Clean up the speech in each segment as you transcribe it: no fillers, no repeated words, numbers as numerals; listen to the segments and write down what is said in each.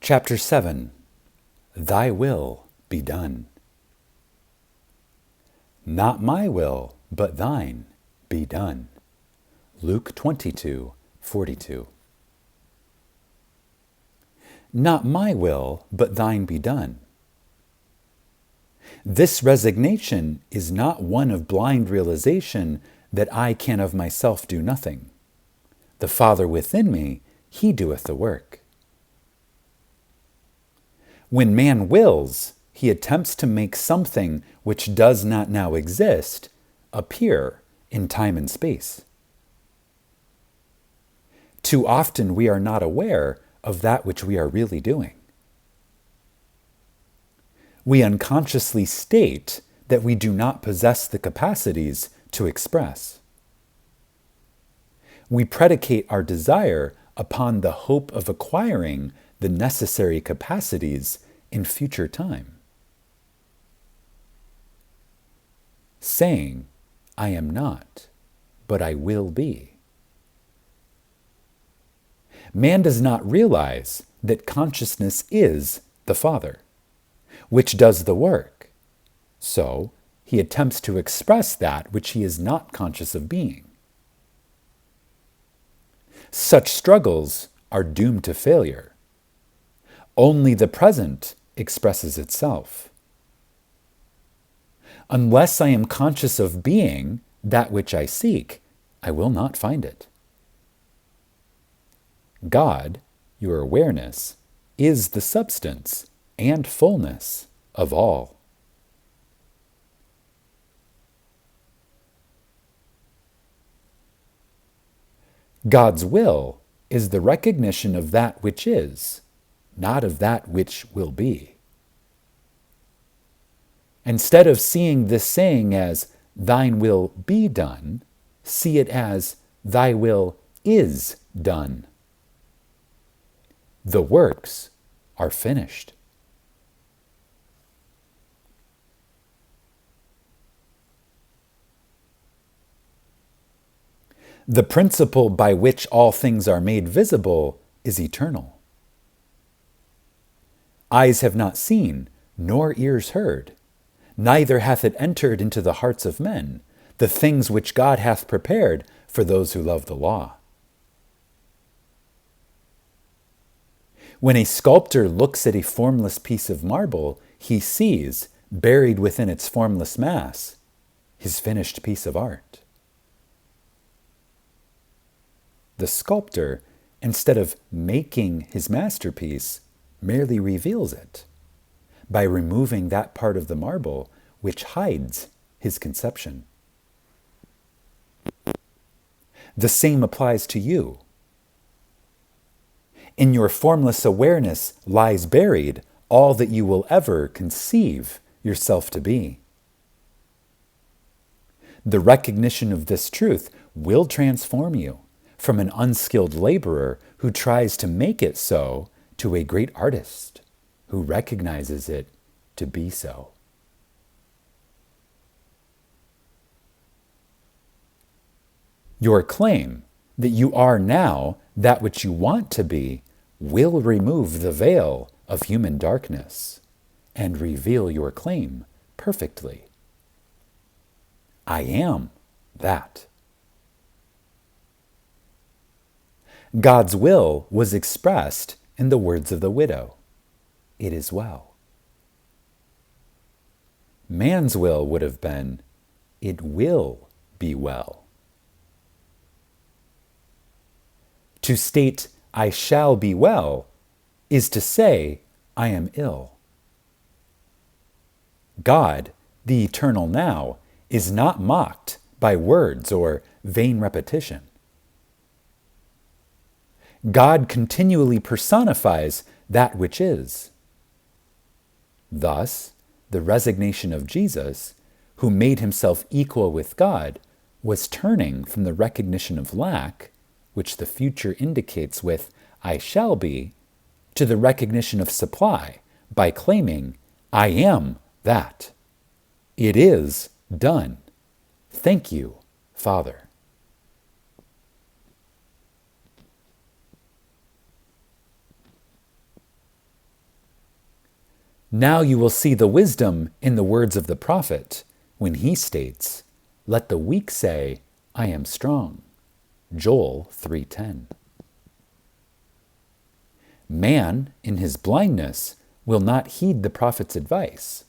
Chapter 7. Thy will be done. Not my will, but thine be done. Luke 22:42. Not my will, but thine be done. This resignation is not one of blind realization that I can of myself do nothing. The Father within me, he doeth the work. When man wills, he attempts to make something which does not now exist appear in time and space. Too often we are not aware of that which we are really doing. We unconsciously state that we do not possess the capacities to express. We predicate our desire upon the hope of acquiring the necessary capacities in future time. Saying, I am not, but I will be. Man does not realize that consciousness is the Father, which does the work. So, he attempts to express that which he is not conscious of being. Such struggles are doomed to failure. Only the present expresses itself. Unless I am conscious of being that which I seek, I will not find it. God, your awareness, is the substance and fullness of all. God's will is the recognition of that which is, not of that which will be. Instead of seeing this saying as, thine will be done, see it as, thy will is done. The works are finished. The principle by which all things are made visible is eternal. Eyes have not seen, nor ears heard, neither hath it entered into the hearts of men, the things which God hath prepared for those who love the law. When a sculptor looks at a formless piece of marble, he sees, buried within its formless mass, his finished piece of art. The sculptor, instead of making his masterpiece, merely reveals it by removing that part of the marble which hides his conception. The same applies to you. In your formless awareness lies buried all that you will ever conceive yourself to be. The recognition of this truth will transform you from an unskilled laborer who tries to make it so to a great artist who recognizes it to be so. Your claim that you are now that which you want to be will remove the veil of human darkness and reveal your claim perfectly. I am that. God's will was expressed in the words of the widow. It is well. Man's will would have been, it will be well. To state, I shall be well, is to say, I am ill. God, the eternal now, is not mocked by words or vain repetition. God continually personifies that which is. Thus, the resignation of Jesus, who made himself equal with God, was turning from the recognition of lack, which the future indicates with, I shall be, to the recognition of supply by claiming, I am that. It is done. Thank you, Father. Now you will see the wisdom in the words of the prophet when he states, "Let the weak say, I am strong." Joel 3:10. Man, in his blindness, will not heed the prophet's advice.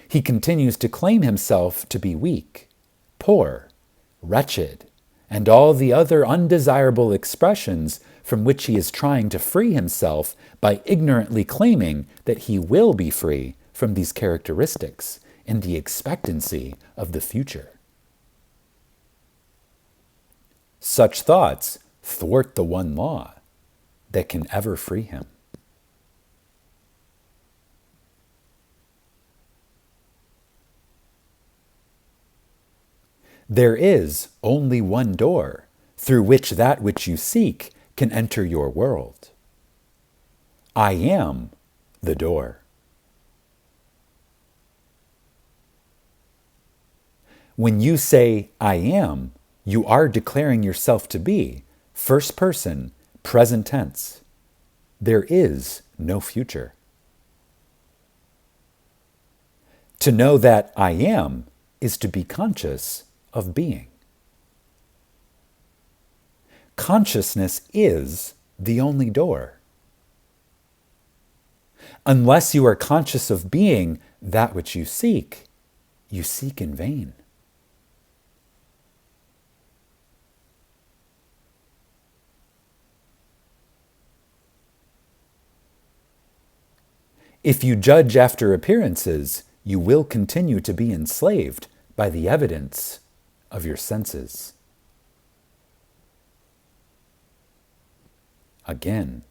He continues to claim himself to be weak, poor, wretched, and all the other undesirable expressions from which he is trying to free himself by ignorantly claiming that he will be free from these characteristics in the expectancy of the future. Such thoughts thwart the one law that can ever free him. There is only one door through which that which you seek can enter your world. I am the door. When you say, I am, you are declaring yourself to be first person, present tense. There is no future. To know that I am is to be conscious of being. Consciousness is the only door. Unless you are conscious of being that which you seek in vain. If you judge after appearances, you will continue to be enslaved by the evidence of your senses. Again,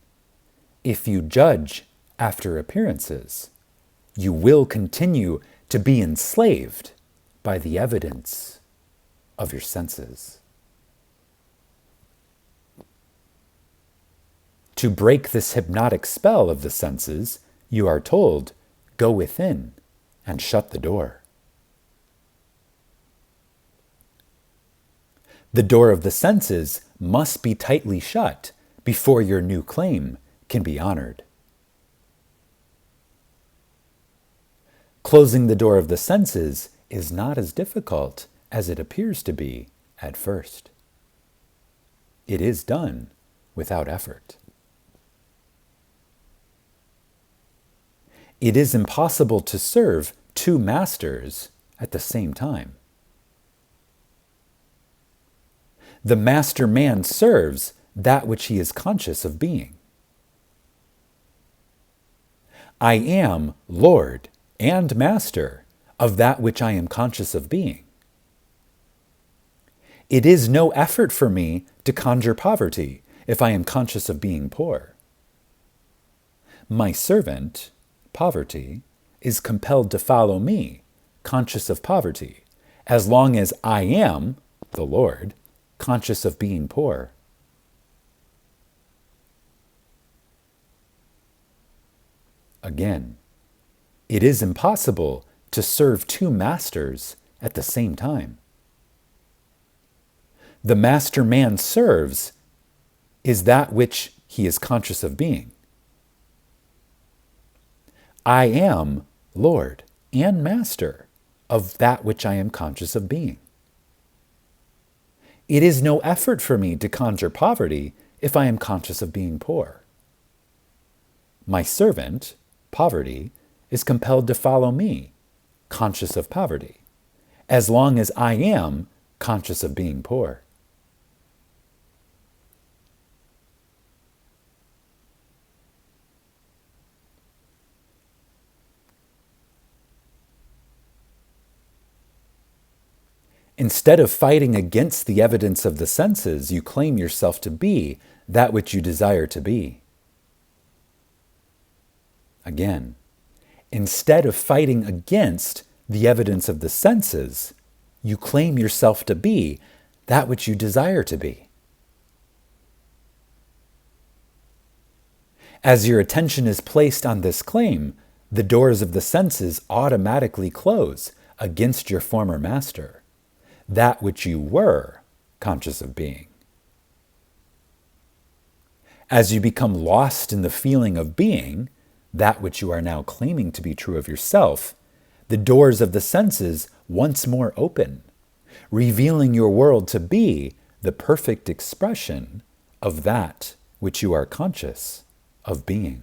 if you judge after appearances, you will continue to be enslaved by the evidence of your senses. To break this hypnotic spell of the senses, you are told, go within and shut the door. The door of the senses must be tightly shut before your new claim can be honored. Closing the door of the senses is not as difficult as it appears to be at first. It is done without effort. It is impossible to serve two masters at the same time. The master man serves that which he is conscious of being. I am Lord and Master of that which I am conscious of being. It is no effort for me to conjure poverty if I am conscious of being poor. My servant, poverty, is compelled to follow me, conscious of poverty, as long as I am, the Lord, conscious of being poor. Again, it is impossible to serve two masters at the same time. The master man serves is that which he is conscious of being. I am Lord and Master of that which I am conscious of being. It is no effort for me to conjure poverty if I am conscious of being poor. My servant, poverty, is compelled to follow me, conscious of poverty, as long as I am conscious of being poor. Instead of fighting against the evidence of the senses, you claim yourself to be that which you desire to be. Again, instead of fighting against the evidence of the senses, you claim yourself to be that which you desire to be. As your attention is placed on this claim, the doors of the senses automatically close against your former master, that which you were conscious of being. As you become lost in the feeling of being, that which you are now claiming to be true of yourself, the doors of the senses once more open, revealing your world to be the perfect expression of that which you are conscious of being.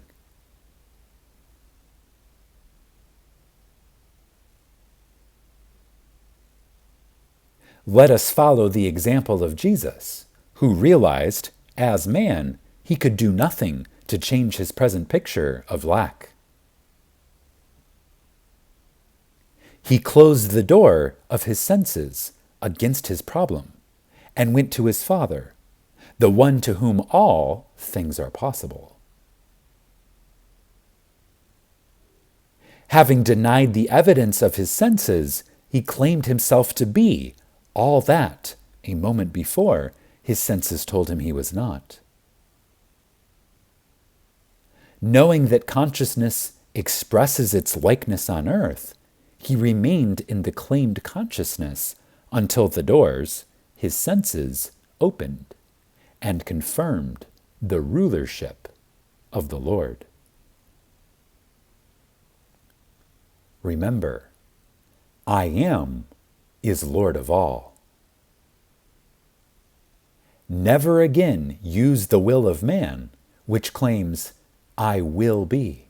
Let us follow the example of Jesus, who realized, as man, he could do nothing to change his present picture of lack. He closed the door of his senses against his problem and went to his Father, the one to whom all things are possible. Having denied the evidence of his senses, he claimed himself to be all that a moment before his senses told him he was not. Knowing that consciousness expresses its likeness on earth, he remained in the claimed consciousness until the doors, his senses, opened and confirmed the rulership of the Lord. Remember, I am is Lord of all. Never again use the will of man, which claims, I will be.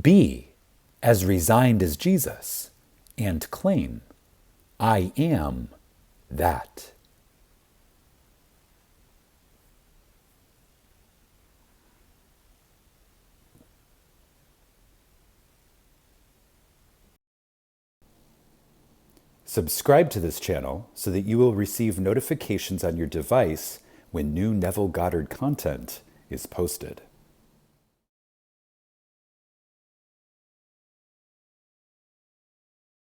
Be as resigned as Jesus, and claim, I am that. Subscribe to this channel so that you will receive notifications on your device when new Neville Goddard content is posted.